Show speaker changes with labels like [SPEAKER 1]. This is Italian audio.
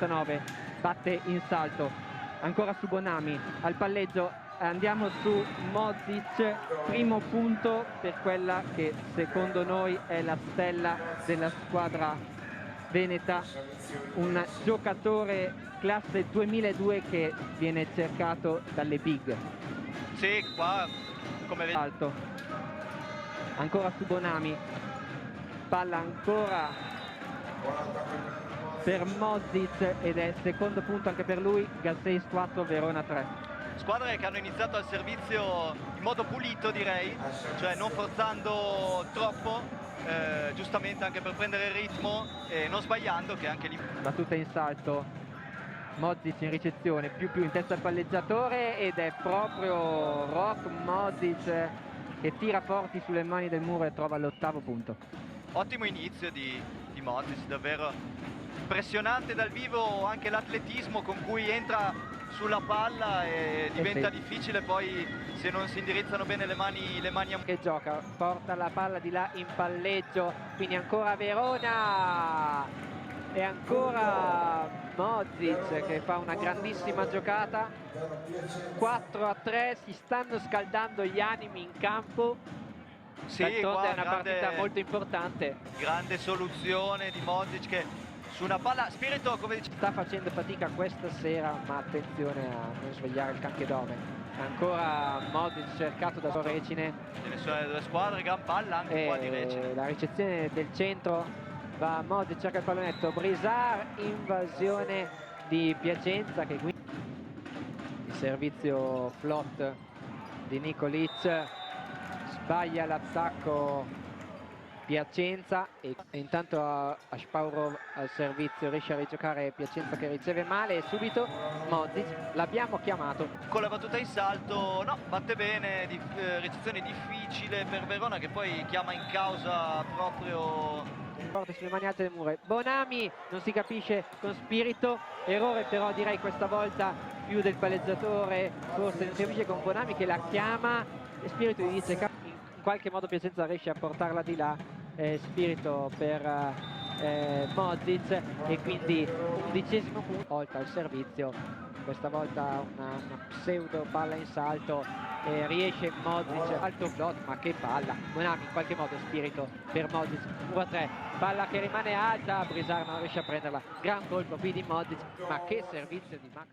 [SPEAKER 1] 9 batte in salto, ancora su Bonami, al palleggio andiamo su Modric, primo punto per quella che secondo noi è la stella della squadra veneta, un giocatore classe 2002 che viene cercato dalle big.
[SPEAKER 2] Sì, qua come vedi.
[SPEAKER 1] Alto, ancora su Bonami, palla ancora per Modric ed è secondo punto anche per lui, Galseis 4, Verona 3.
[SPEAKER 2] Squadre che hanno iniziato al servizio in modo pulito, direi, cioè non forzando troppo, giustamente anche per prendere il ritmo e non sbagliando, che anche lì.
[SPEAKER 1] Battuta in salto, Modric in ricezione, più in testa al palleggiatore ed è proprio Rok Modric che tira forti sulle mani del muro e trova l'8° punto.
[SPEAKER 2] Ottimo inizio di Modric, davvero impressionante dal vivo anche l'atletismo con cui entra sulla palla e diventa difficile poi se non si indirizzano bene le mani a...
[SPEAKER 1] Che gioca, porta la palla di là in palleggio, quindi ancora Verona e ancora Modric che fa una grandissima giocata. 4-3, si stanno scaldando gli animi in campo.
[SPEAKER 2] Sì,
[SPEAKER 1] d'altronde è una partita molto importante.
[SPEAKER 2] Grande soluzione di Modric che su una palla, Spirito come dice...
[SPEAKER 1] Sta facendo fatica questa sera, ma attenzione a non svegliare il Canchedome. Ancora Modric cercato da Recine.
[SPEAKER 2] Ce ne sono le due squadre, gran palla anche qua di Recine.
[SPEAKER 1] La ricezione del centro va Modric, cerca il pallonetto, Brisard, invasione di Piacenza che quindi il servizio flot di Nikolic, sbaglia l'attacco Piacenza e intanto Aspaurov al servizio riesce a rigiocare Piacenza che riceve male e subito Modric l'abbiamo chiamato.
[SPEAKER 2] Con la battuta in salto, no, batte bene, ricezione difficile per Verona che poi chiama in causa proprio...
[SPEAKER 1] Forte sulle mani alte del muro, Bonami non si capisce con Spirito, errore però direi questa volta più del palleggiatore, forse non si capisce con Bonami che la chiama e Spirito gli dice in qualche modo Piacenza riesce a portarla di là. Spirito per Modric e quindi 11° punto, volta al servizio, questa volta una pseudo palla in salto e riesce Modric, alto flot, ma che palla, Bonami in qualche modo Spirito per Modric, 1-3, palla che rimane alta, Brisard non riesce a prenderla, gran colpo qui di Modric, ma che servizio di Max.